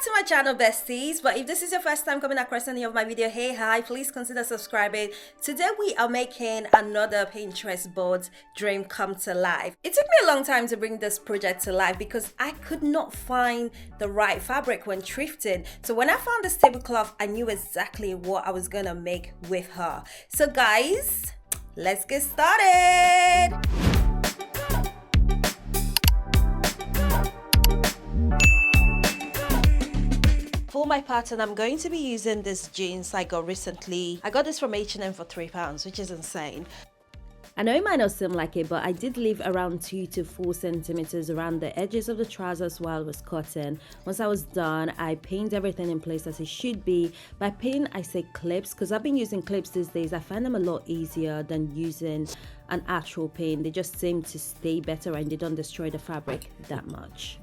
back to my channel, besties. But if this is your first time coming across any of my video, hey, hi, please consider subscribing. Today we are making another Pinterest board dream come to life. It took me a long time to bring this project to life because I could not find the right fabric when thrifting. So when I found this tablecloth, I knew exactly what I was gonna make with her. So guys, let's get started. For my pattern, I'm going to be using this jeans I got recently. I got this from H&M for £3, which is insane. I know it might not seem like it, but I did leave around 2 to 4 centimeters around the edges of the trousers while I was cutting. Once I was done, I pinned everything in place as it should be. By pin, I say clips, because I've been using clips these days. I find them a lot easier than using an actual pin. They just seem to stay better and they don't destroy the fabric that much.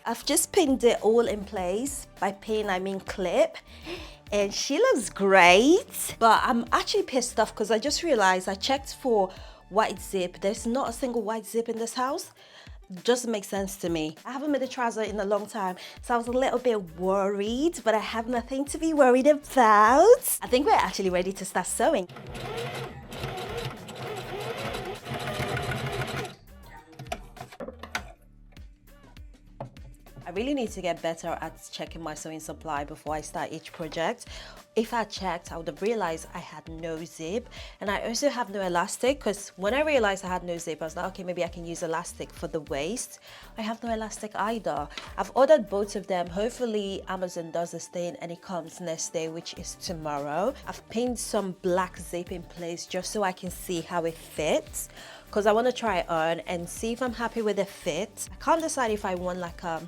I've just pinned it all in place. By pin, I mean clip. And she looks great. But I'm actually pissed off because I just realized I checked for white zip. There's not a single white zip in this house. It doesn't make sense to me. I haven't made a trouser in a long time, so I was a little bit worried, but I have nothing to be worried about. I think we're actually ready to start sewing. I really need to get better at checking my sewing supply before I start each project. If I checked, I would have realized I had no zip, and I also have no elastic, because when I realized I had no zip, I was like, okay, maybe I can use elastic for the waist. I have no elastic either. I've ordered both of them. Hopefully Amazon does this thing and it comes next day, which is tomorrow. I've pinned some black zip in place just so I can see how it fits, because I want to try it on and see if I'm happy with the fit. I can't decide if I want like a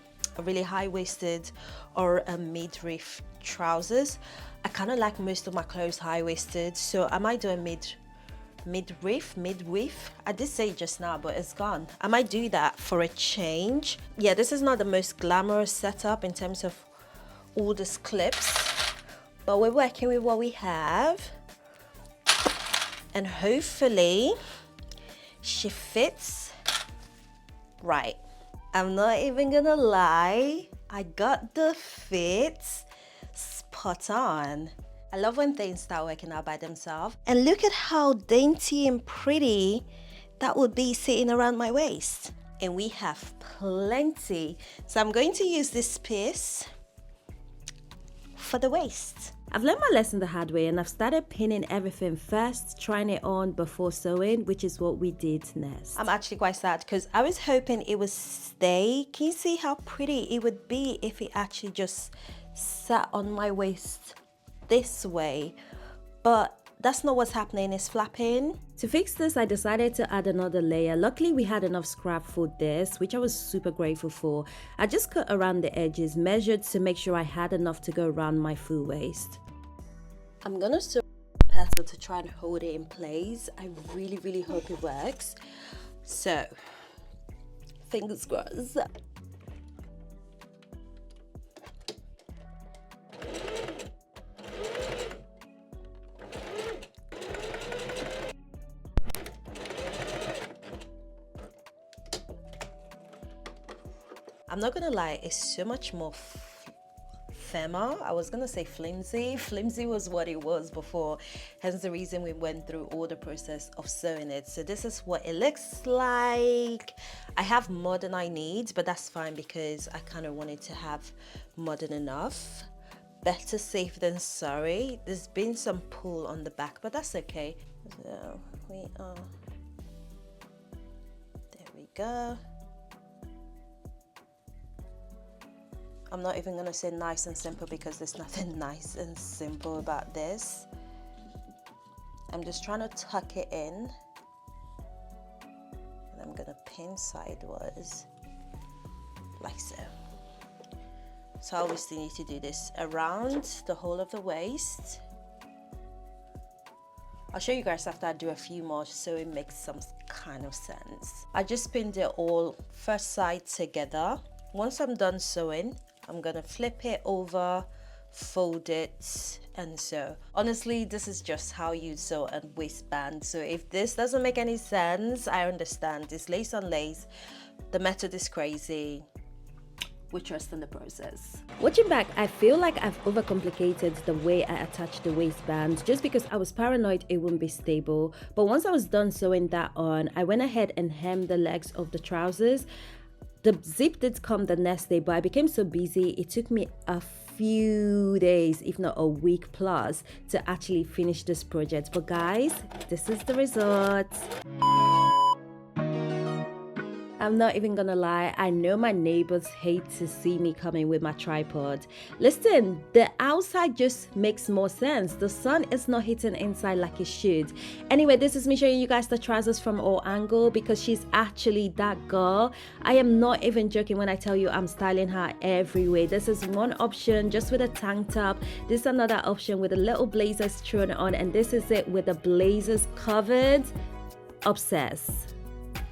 really high-waisted or a midriff trousers. I kind of like most of my clothes high-waisted, so I might do a midriff. I did say it just now, but it's gone. I might do that for a change. Yeah, this is not the most glamorous setup in terms of all these clips, but we're working with what we have, and hopefully she fits right. I'm not even gonna lie, I got the fit spot on. I love when things start working out by themselves. And look at how dainty and pretty that would be sitting around my waist. And we have plenty. So I'm going to use this piece for the waist. I've learned my lesson the hard way, and I've started pinning everything first, trying it on before sewing, which is what we did next. I'm actually quite sad because I was hoping it would stay. Can you see how pretty it would be if it actually just sat on my waist this way? But that's not what's happening, it's flapping. To fix this, I decided to add another layer. Luckily, we had enough scrap for this, which I was super grateful for. I just cut around the edges, measured to make sure I had enough to go around my full waist. I'm gonna sew the petal to try and hold it in place. I really hope it works. So, fingers crossed. I'm not gonna lie, it's so much more firmer. I was gonna say flimsy. Flimsy was what it was before, hence the reason we went through all the process of sewing it. So this is what it looks like. I have more than I need, but that's fine because I kind of wanted to have more than enough. Better safe than sorry. There's been some pull on the back, but that's okay. So we are, there we go. I'm not even gonna say nice and simple because there's nothing nice and simple about this. I'm just trying to tuck it in, and I'm gonna pin sideways like so. So I obviously need to do this around the whole of the waist. I'll show you guys after I do a few more so it makes some kind of sense. I just pinned it all first side together. Once I'm done sewing, I'm gonna flip it over, fold it, and sew. Honestly, this is just how you sew a waistband. So if this doesn't make any sense, I understand. It's lace on lace. The method is crazy. we trust in the process. Watching back, I feel like I've overcomplicated the way I attached the waistband just because I was paranoid it wouldn't be stable. But once I was done sewing that on, I went ahead and hemmed the legs of the trousers. The zip did come the next day, but I became so busy, it took me a few days, if not a week plus, to actually finish this project. But guys, this is the result. I'm not even gonna lie, I know my neighbors hate to see me coming with my tripod. Listen, the outside just makes more sense. The sun is not hitting inside like it should. Anyway, this is me showing you guys the trousers from all angle because she's actually that girl. I am not even joking when I tell you I'm styling her every way. This is one option just with a tank top. This is another option with a little blazers thrown on, and this is it with the blazers covered. Obsessed.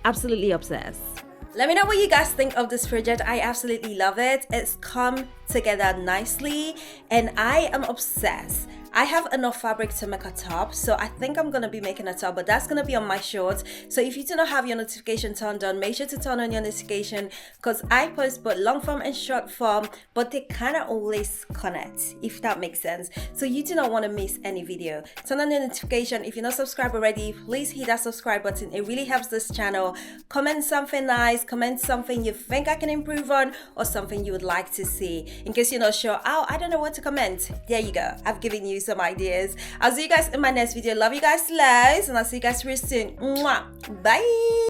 Absolutely obsessed. Let me know what you guys think of this project. I absolutely love it. It's come together nicely and I am obsessed. I have enough fabric to make a top, so I think I'm gonna be making a top, but that's gonna be on my shorts. So if you do not have your notification turned on, make sure to turn on your notification because I post both long form and short form, but they kind of always connect, if that makes sense. So you do not want to miss any video. Turn on your notification. If you're not subscribed already, please hit that subscribe button. It really helps this channel. Comment something nice, comment something you think I can improve on or something you would like to see. In case you're not sure, oh, I don't know what to comment. There you go. I've given you some ideas. I'll see you guys in my next video. Love you guys loads and I'll see you guys real soon. Mwah. Bye.